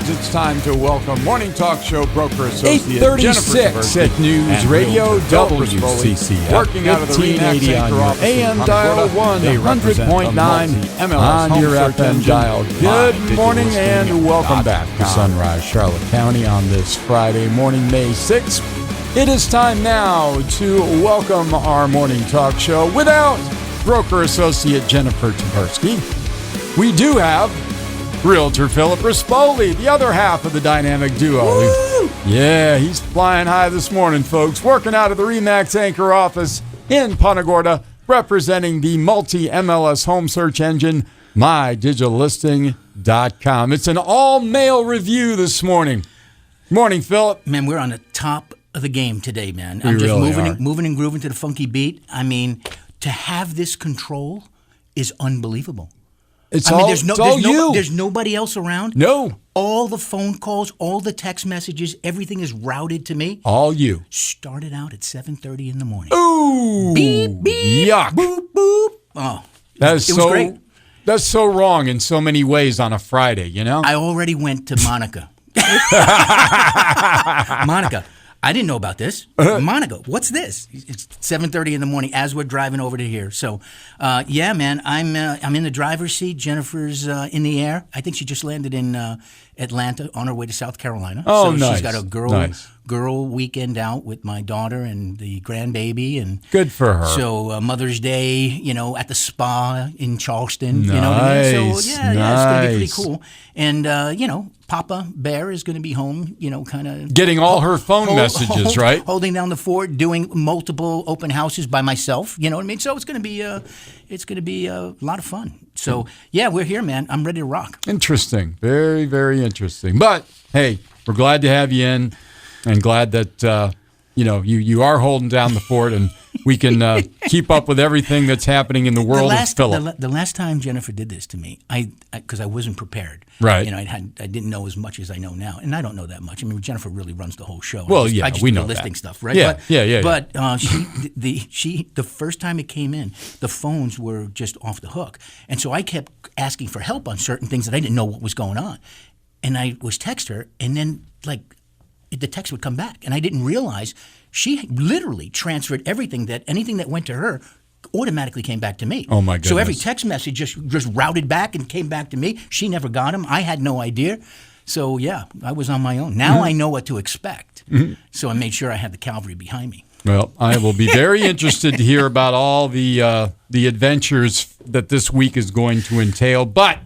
it's time to welcome Morning Talk Show broker associate 836 at News Radio WCCF. Working out of the RE/MAX anchor office AM dial 100.9 on your FM dial. Good morning and welcome back to Sunrise, Charlotte County on this Friday morning, May 6th. It is time now to welcome our Morning Talk Show without broker associate Jennifer Tversky. We do have Realtor Philip Rispoli, the other half of the dynamic duo. Woo! Yeah, he's flying high this morning, folks. Working out of the RE/MAX anchor office in Punta Gorda, representing the multi-MLS home search engine, MyDigitalListing.com. It's an all-male review this morning. Morning, Philip. Man, we're on the top of the game today, man. I'm just moving and grooving to the funky beat. I mean, to have this control is unbelievable. There's nobody else around. No. All the phone calls, all the text messages, everything is routed to me. All you. Started out at 7:30 in the morning. Ooh. Beep, beep. Yuck. Boop, boop. Oh, it was great. That's so wrong in so many ways on a Friday, you know? I already went to Monica. Monica, I didn't know about this. Monica, what's this? It's 7:30 in the morning as we're driving over to here. So, yeah, man, I'm in the driver's seat. Jennifer's in the air. I think she just landed in Atlanta on her way to South Carolina. Oh, so nice. She's got a girl weekend out with my daughter and the grandbaby, and good for her. So Mother's Day, at the spa in Charleston. You know what I mean? So yeah, it's going to be pretty cool. And Papa Bear is going to be home, kind of getting all her phone messages, right? Holding down the fort, doing multiple open houses by myself. You know what I mean? So it's going to be a lot of fun. So yeah, we're here, man. I'm ready to rock. Interesting, very, very interesting. But hey, we're glad to have you in, and glad that you are holding down the fort, and we can keep up with everything that's happening in the world of Philip. The last time Jennifer did this to me, because I wasn't prepared. Right. I didn't know as much as I know now, and I don't know that much. I mean, Jennifer really runs the whole show. Well, I just we know listing that. stuff, right? Yeah, But the first time it came in, the phones were just off the hook, and so I kept asking for help on certain things that I didn't know what was going on, and I was text her, and then the text would come back, and I didn't realize she literally transferred anything that went to her automatically came back to me. Oh my goodness. So every text message just routed back and came back to me. She never got them. I had no idea. So yeah, I was on my own. Now I know what to expect. So I made sure I had the cavalry behind me. Well, I will be very interested to hear about all the adventures that this week is going to entail. But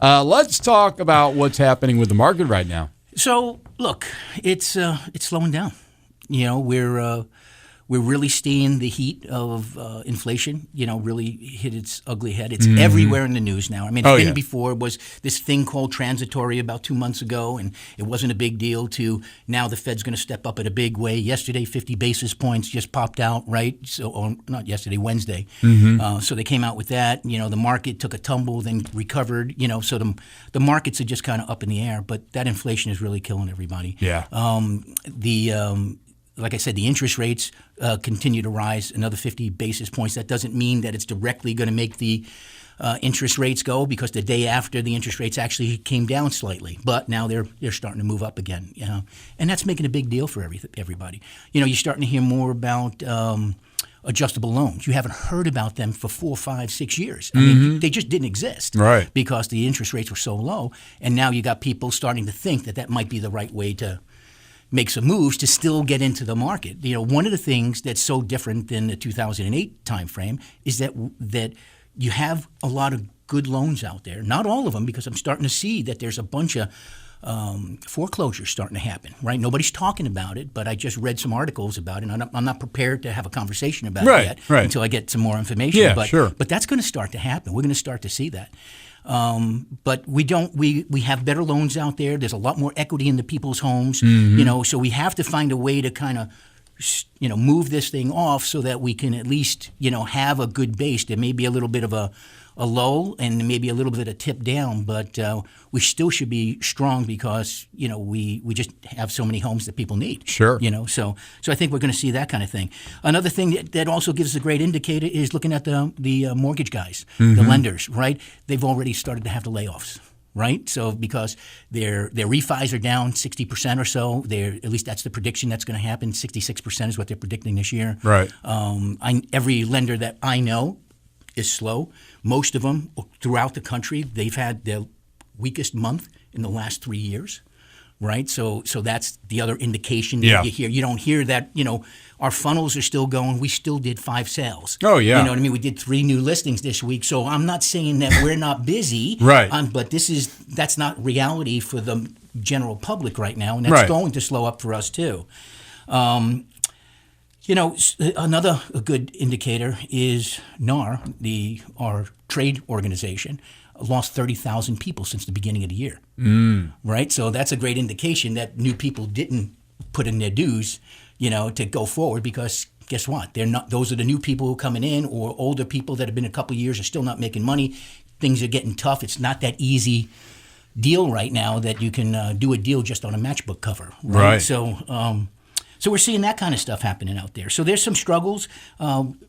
let's talk about what's happening with the market right now. So look, it's slowing down. We're really seeing the heat of inflation, really hit its ugly head. It's everywhere in the news now. I mean, the thing before was this thing called transitory about 2 months ago, and it wasn't a big deal, to now the Fed's going to step up in a big way. Yesterday, 50 basis points just popped out, right? So, not yesterday, Wednesday. So they came out with that. The market took a tumble, then recovered, so the markets are just kind of up in the air. But that inflation is really killing everybody. Yeah. Like I said, the interest rates continue to rise another 50 basis points. That doesn't mean that it's directly going to make the interest rates go, because the day after the interest rates actually came down slightly. But now they're starting to move up again. And that's making a big deal for everybody. You're starting to hear more about adjustable loans. You haven't heard about them for 4, 5, 6 years. I mean, they just didn't exist, right? Because the interest rates were so low. And now you got people starting to think that might be the right way to make some moves to still get into the market. One of the things that's so different than the 2008 timeframe is that you have a lot of good loans out there. Not all of them, because I'm starting to see that there's a bunch of foreclosures starting to happen, right? Nobody's talking about it, but I just read some articles about it, and I'm not prepared to have a conversation about it yet until I get some more information. Yeah, but, sure. But that's going to start to happen. We're going to start to see that. But we have better loans out there. There's a lot more equity in the people's homes, so we have to find a way to kind of, move this thing off so that we can at least, have a good base. There may be a little bit of a lull and maybe a little bit of tip down, but we still should be strong because, we just have so many homes that people need. Sure. So I think we're going to see that kind of thing. Another thing that also gives us a great indicator is looking at the mortgage guys, the lenders, right? They've already started to have the layoffs. right? So because their refis are down 60% or so, at least that's the prediction that's going to happen. 66% is what they're predicting this year. Right. Every lender that I know is slow. Most of them throughout the country, they've had their weakest month in the last 3 years. Right, so that's the other indication that you hear. You don't hear that. Our funnels are still going. We still did 5 sales. Oh yeah, you know what I mean. We did 3 new listings this week. So I'm not saying that we're not busy. Right. But that's not reality for the general public right now, and that's going to slow up for us too. Another good indicator is NAR, our trade organization, lost 30,000 people since the beginning of the year. Right? So that's a great indication that new people didn't put in their dues, to go forward, because guess what? Those are the new people who are coming in, or older people that have been a couple of years are still not making money. Things are getting tough. It's not that easy deal right now that you can do a deal just on a matchbook cover. Right. So we're seeing that kind of stuff happening out there. So there's some struggles.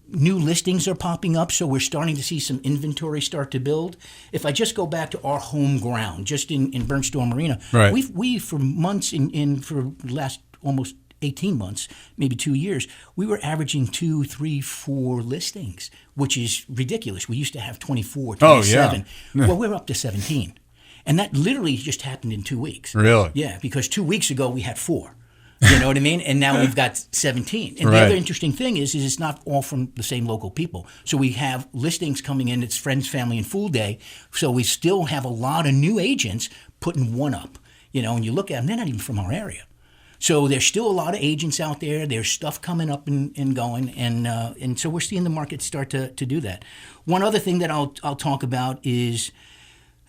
New listings are popping up, so we're starting to see some inventory start to build. If I just go back to our home ground, just in Bernstone Marina, we for months, for the last almost 18 months, maybe 2 years, we were averaging 2, 3, 4 listings, which is ridiculous. We used to have 24, 27. Oh, yeah. Well, we're up to 17. And that literally just happened in 2 weeks. Really? Yeah, because 2 weeks ago we had 4. You know what I mean? And now we've got 17. And the other interesting thing is it's not all from the same local people. So we have listings coming in. It's Friends, Family, and Fool Day. So we still have a lot of new agents putting one up. And you look at them, they're not even from our area. So there's still a lot of agents out there. There's stuff coming up and going. And so we're seeing the market start to do that. One other thing that I'll talk about is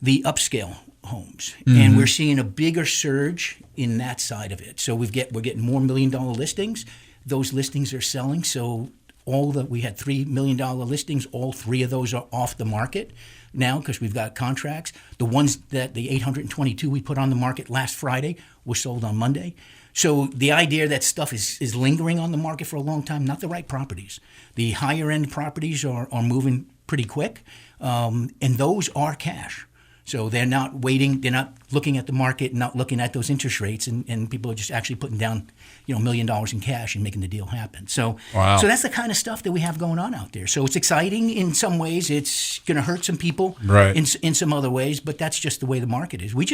the upscale homes, and we're seeing a bigger surge in that side of it. So we're getting more $1 million listings. Those listings are selling. So we had $3 million listings. All 3 of those are off the market now because we've got contracts. The ones that the 822 we put on the market last Friday were sold on Monday. So the idea that stuff is lingering on the market for a long time, not the right properties. The higher end properties are moving pretty quick, and those are cash. So they're not waiting, they're not looking at the market, not looking at those interest rates, and people are just actually putting down, $1 million in cash and making the deal happen. So, So that's the kind of stuff that we have going on out there. So it's exciting in some ways. It's going to hurt some people in some other ways, but that's just the way the market is. We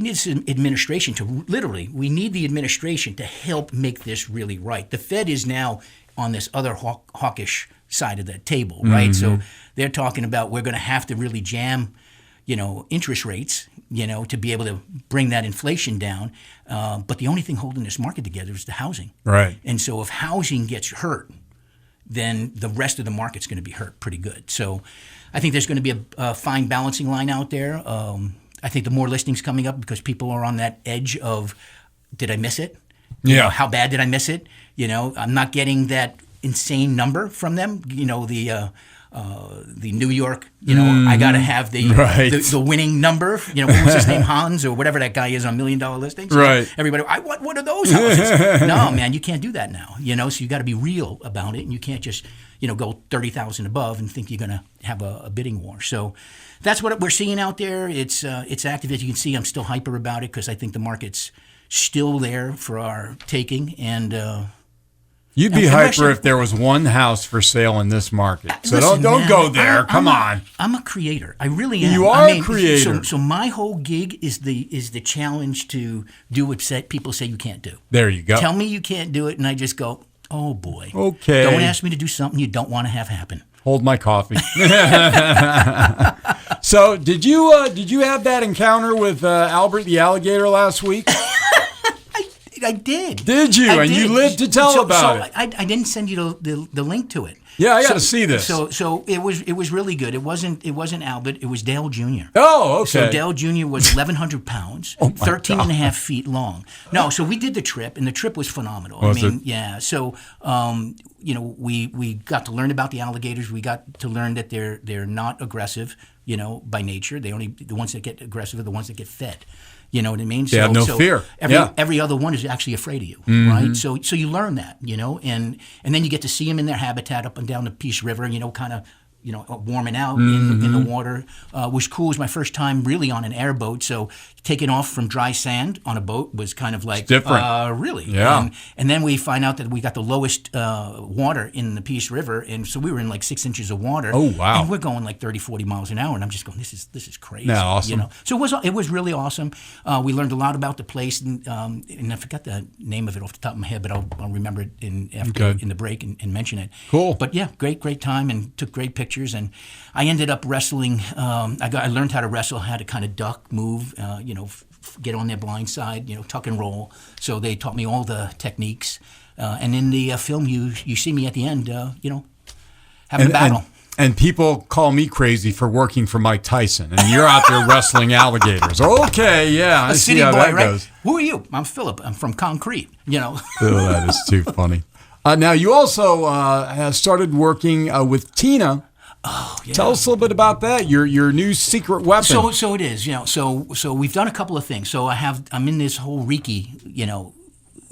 need some administration we need the administration to help make this really right. The Fed is now on this other hawkish side of the table, right? So they're talking about we're going to have to really jam, interest rates, to be able to bring that inflation down. But the only thing holding this market together is the housing. Right. And so if housing gets hurt, then the rest of the market's going to be hurt pretty good. So I think there's going to be a fine balancing line out there. I think the more listings coming up because people are on that edge of, did I miss it? How bad did I miss it? I'm not getting that insane number from them. The New York, I got to have the winning number. What was his name, Hans or whatever that guy is on $1 million listings. Right. Everybody, I want one of those houses. No, man, you can't do that now. So you got to be real about it, and you can't just go 30,000 above and think you're going to have a bidding war. So that's what we're seeing out there. It's active. As you can see, I'm still hyper about it because I think the market's still there for our taking. And you'd be hyper if there was one house for sale in this market. So listen, don't go there. Come on. I'm a creator. I really am. You are a creator. So my whole gig is the challenge to do what people say you can't do. There you go. Tell me you can't do it, and I just go, oh boy. Okay. Don't ask me to do something you don't want to have happen. Hold my coffee. So did you have that encounter with Albert the alligator last week? I did. Did you? And you lived to tell about it. I didn't send you the link to it. Yeah, I got to see this. So it was really good. It wasn't Albert. It was Dale Jr. Oh, okay. So Dale Jr. was 1,100 pounds, 13 and a half feet long. No, so we did the trip, and the trip was phenomenal. Yeah. So we got to learn about the alligators. We got to learn that they're not aggressive, by nature. The ones that get aggressive are the ones that get fed. You know what I mean? They have no fear. Every other one is actually afraid of you, right? So you learn that, and then you get to see them in their habitat up and down the Peace River, kind of, warming out in the water. Was cool. It was my first time really on an airboat. So taking off from dry sand on a boat was kind of like different. Really. Yeah. And then we find out that we got the lowest water in the Peace River, and so we were in like 6 inches of water. Oh wow! And we're going like 30, 40 miles an hour, and I'm just going, this is crazy. Yeah, awesome. So it was really awesome. We learned a lot about the place, and I forgot the name of it off the top of my head, but I'll remember it in the break and mention it. Cool. But yeah, great time, and took great pictures, and I ended up wrestling. I learned how to wrestle, how to kind of duck, move, get on their blind side, tuck and roll. So they taught me all the techniques. And in the film, you see me at the end, having a battle. And people call me crazy for working for Mike Tyson, and you're out there wrestling alligators. Okay, yeah, I see how that goes. Who are you? I'm Philip. I'm from Concrete. Oh, that is too funny. Now, you also have started working with Tina. Oh, yeah. Tell us a little bit about that. Your new secret weapon. So it is. So we've done a couple of things. So I'm in this whole Reiki,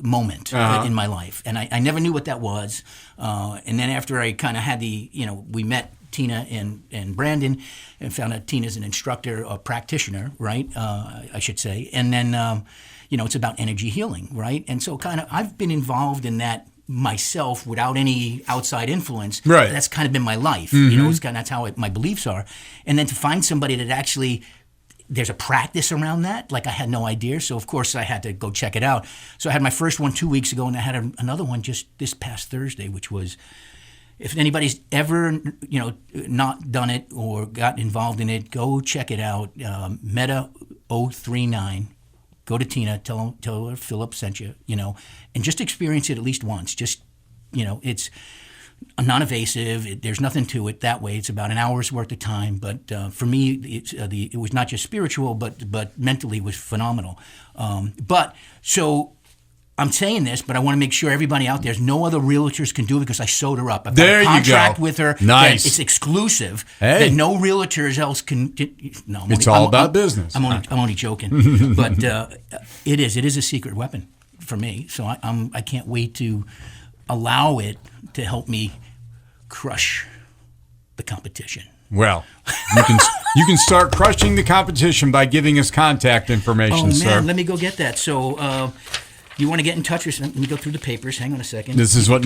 moment in my life, and I never knew what that was. And then after I kind of had we met Tina and Brandon, and found out Tina's an instructor, a practitioner, right? I should say. And then, it's about energy healing, right? And so kind of I've been involved in that myself without any outside influence. Right. That's kind of been my life. That's how my beliefs are. And then to find somebody that actually there's a practice around that. Like I had no idea. So of course I had to go check it out. So I had my first one 2 weeks ago, and I had another one just this past Thursday, which was, if anybody's ever, not done it or got involved in it, go check it out. Meta 039. Go to Tina, tell her Philip sent you, and just experience it at least once. Just, it's non-invasive. There's nothing to it that way. It's about an hour's worth of time. But for me, it was not just spiritual, but mentally was phenomenal. But so I'm saying this, but I want to make sure everybody out there's no other realtors can do it because I sewed her up. I've got a contract with her. Nice. It's exclusive. Hey. That no realtors else can. No, it's all about business. I'm only joking, but it is a secret weapon for me. So I can't wait to allow it to help me crush the competition. Well, you can start crushing the competition by giving us contact information, sir. Oh man, let me go get that. So. You want to get in touch with? Let me go through the papers. Hang on a second. This is why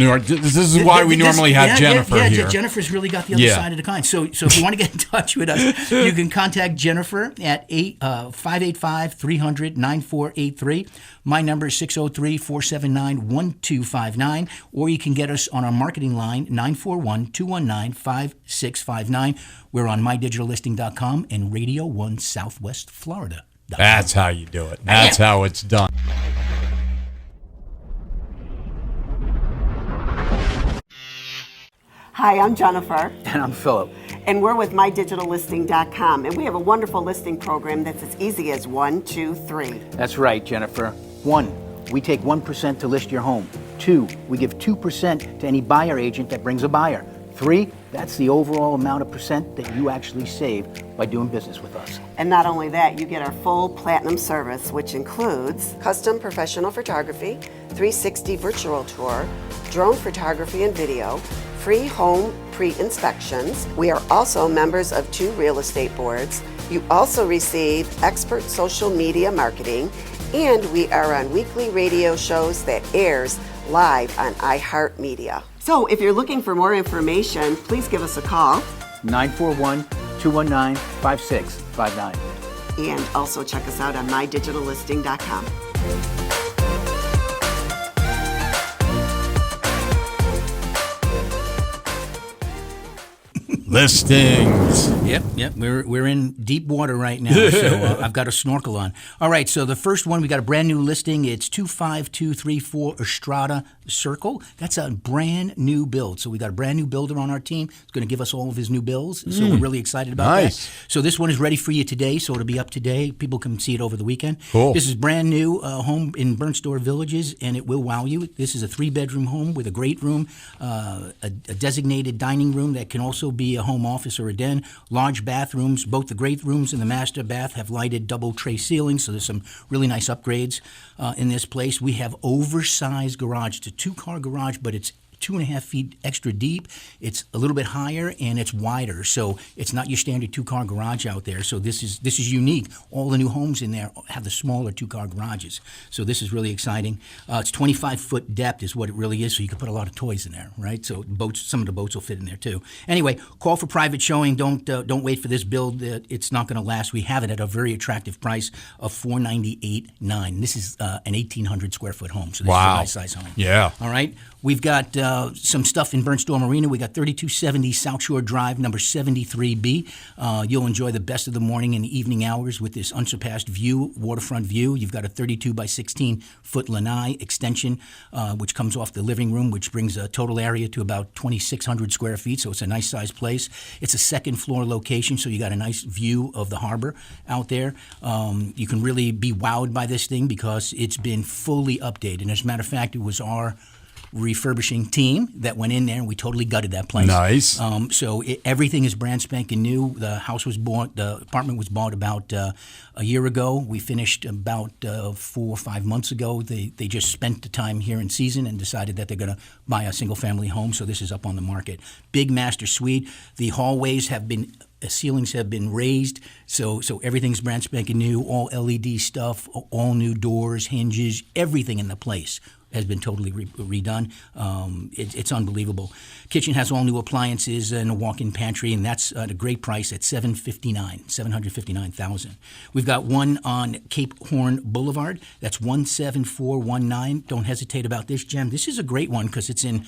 we normally have Jennifer here. Jennifer's really got the other side of the coin. So if you want to get in touch with us, you can contact Jennifer at 585-300-9483. My number is 603-479-1259. Or you can get us on our marketing line, 941-219-5659. We're on mydigitallisting.com and Radio 1 Southwest Florida. That's how you do it. That's how it's done. Hi, I'm Jennifer. And I'm Philip. And we're with mydigitallisting.com. And we have a wonderful listing program that's as easy as 1, 2, 3. That's right, Jennifer. 1, we take 1% to list your home. 2, we give 2% to any buyer agent that brings a buyer. 3, that's the overall amount of percent that you actually save by doing business with us. And not only that, you get our full platinum service, which includes custom professional photography, 360 virtual tour, drone photography and video, free home pre-inspections. We are also members of 2 real estate boards. You also receive expert social media marketing, and we are on weekly radio shows that airs live on iHeartMedia. So if you're looking for more information, please give us a call. 941-219-5659. And also check us out on mydigitallisting.com. Listings. Yep. We're in deep water right now, so I've got a snorkel on. All right, so the first one, we got a brand new listing. It's 25234 Estrada Circle. That's a brand new build. So we got a brand new builder on our team. He's going to give us all of his new builds. So we're really excited about that. So this one is ready for you today. So it'll be up today. People can see it over the weekend. Cool. This is brand new home in Burnt Store Villages, and it will wow you. This is a 3-bedroom home with a great room, a designated dining room that can also be a home office or a den. Large bathrooms. Both the great rooms and the master bath have lighted double tray ceilings. So there's some really nice upgrades in this place. We have oversized garage. It's a 2-car garage, but it's 2.5 feet extra deep. It's a little bit higher and it's wider, so it's not your standard 2-car garage out there. So this is unique. All the new homes in there have the smaller 2-car garages. So this is really exciting. It's 25-foot depth is what it really is, so you can put a lot of toys in there, right? So some of the boats will fit in there too. Anyway, call for private showing. Don't wait for this build. It's not going to last. We have it at a very attractive price of $498,900. This is an 1,800 square foot home, so this is a nice size home. Yeah. All right. We've got some stuff in Burnt Store Marina. We got 3270 South Shore Drive, number 73B. You'll enjoy the best of the morning and the evening hours with this unsurpassed view, waterfront view. You've got a 32 by 16 foot lanai extension, which comes off the living room, which brings a total area to about 2,600 square feet. So it's a nice sized place. It's a second floor location, so you got a nice view of the harbor out there. You can really be wowed by this thing because it's been fully updated. And as a matter of fact, it was our refurbishing team that went in there and we totally gutted that place. Nice. So everything is brand spanking new. The apartment was bought about a year ago. We finished about 4 or 5 months ago. They just spent the time here in season and decided that they're going to buy a single family home. So this is up on the market. Big master suite. The hallways have been ceilings have been raised, so everything's brand spanking new, all LED stuff, all new doors, hinges, everything in the place has been totally redone. It's unbelievable. Kitchen has all new appliances and a walk-in pantry, and that's at a great price at $759,000. We've got one on Cape Horn Boulevard. That's 17419. Don't hesitate about this, Jem. This is a great one because it's in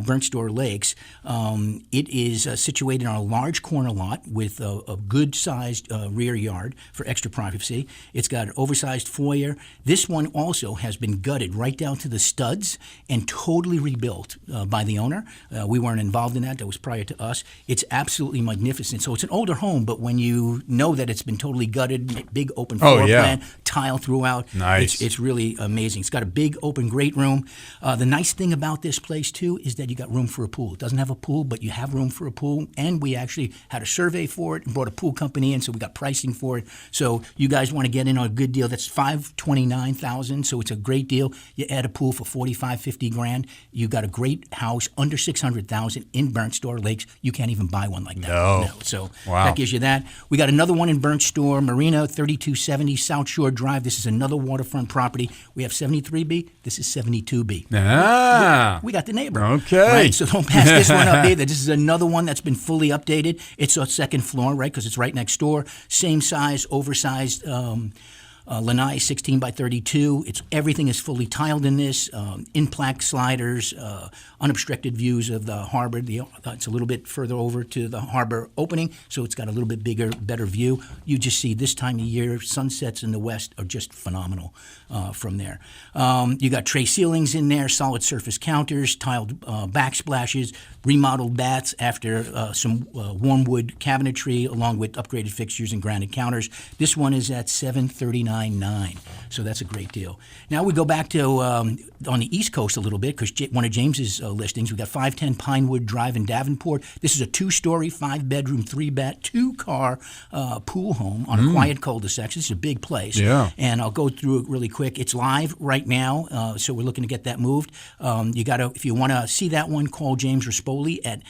Burnt Store Lakes. It is situated on a large corner lot with a good-sized rear yard for extra privacy. It's got an oversized foyer. This one also has been gutted right down to the studs and totally rebuilt by the owner. We weren't involved in that. That was prior to us. It's absolutely magnificent. So it's an older home, but when you know that it's been totally gutted, big open floor plan, tile throughout, nice. It's really amazing. It's got a big open great room. The nice thing about this place, too, is that you got room for a pool. It doesn't have a pool, but you have room for a pool, and we actually had a survey for it and brought a pool company in, so we got pricing for it. So you guys want to get in on a good deal. That's $529,000, so it's a great deal. You add a pool for $45,000-$50,000. You got a great house under $600,000 in Burnt Store Lakes. You can't even buy one like that. No. So that gives you that. We got another one in Burnt Store Marina, 3270 South Shore Drive. This is another waterfront property. We have 73B. This is 72B. We got the neighbor. Okay. Right? So don't pass this one up either. This is another one that's been fully updated. It's a second floor, right, because it's right next door. Same size, oversized lanai, 16 by 32. Everything is fully tiled in this. In-plaque sliders, unobstructed views of the harbor. It's a little bit further over to the harbor opening, so it's got a little bit bigger, better view. You just see this time of year, sunsets in the west are just phenomenal from there. You got tray ceilings in there, solid surface counters, tiled backsplashes, remodeled baths after some warm wood cabinetry, along with upgraded fixtures and granite counters. This one is at $739,900. So that's a great deal. Now we go back to on the East Coast a little bit because one of James's listings. We got 510 Pinewood Drive in Davenport. This is a 2-story, 5-bedroom, 3-bath, 2-car pool home on a quiet cul-de-sac. This is a big place. Yeah. And I'll go through it really quick. It's live right now, so we're looking to get that moved. If you want to see that one, call James Rispoli at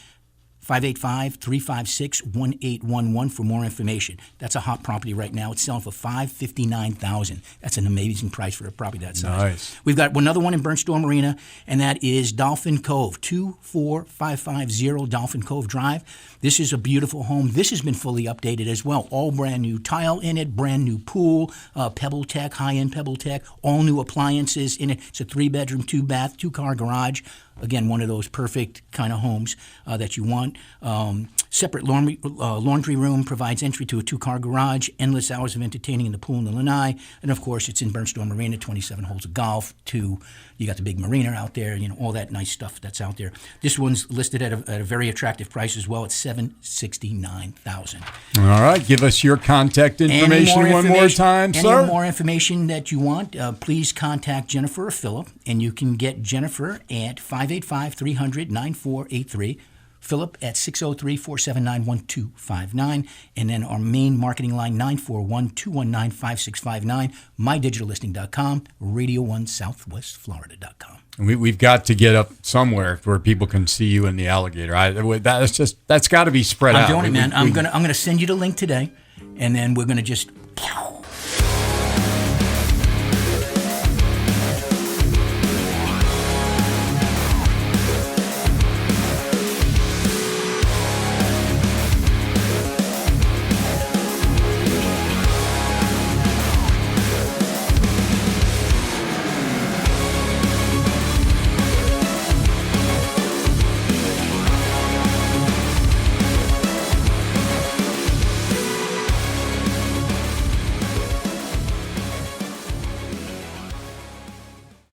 585-356-1811 for more information. That's a hot property right now. It's selling for $559,000. That's an amazing price for a property that size. Nice. We've got another one in Burnt Store Marina, and that is Dolphin Cove, 24550 Dolphin Cove Drive. This is a beautiful home. This has been fully updated as well. All brand new tile in it, brand new pool, Pebble Tech, high-end Pebble Tech, all new appliances in it. It's a 3-bedroom, 2-bath, 2-car garage. Again, one of those perfect kind of homes that you want. Separate laundry room provides entry to a 2-car garage, endless hours of entertaining in the pool in the lanai, and of course it's in Burnt Store Marina, 27 holes of golf. You got the big marina out there, all that nice stuff that's out there. This one's listed at a very attractive price as well. It's $769,000. All right, give us your contact information one more time, sir. Any more information that you want, please contact Jennifer or Philip, and you can get Jennifer at 585-300-9483. Philip at 603-479-1259. And then our main marketing line, 941-219-5659, mydigitallisting.com, radio1southwestflorida.com. We've got to get up somewhere where people can see you in the alligator. That's got to be spread out. I'm doing it, man. I'm gonna send you the link today, and then we're gonna just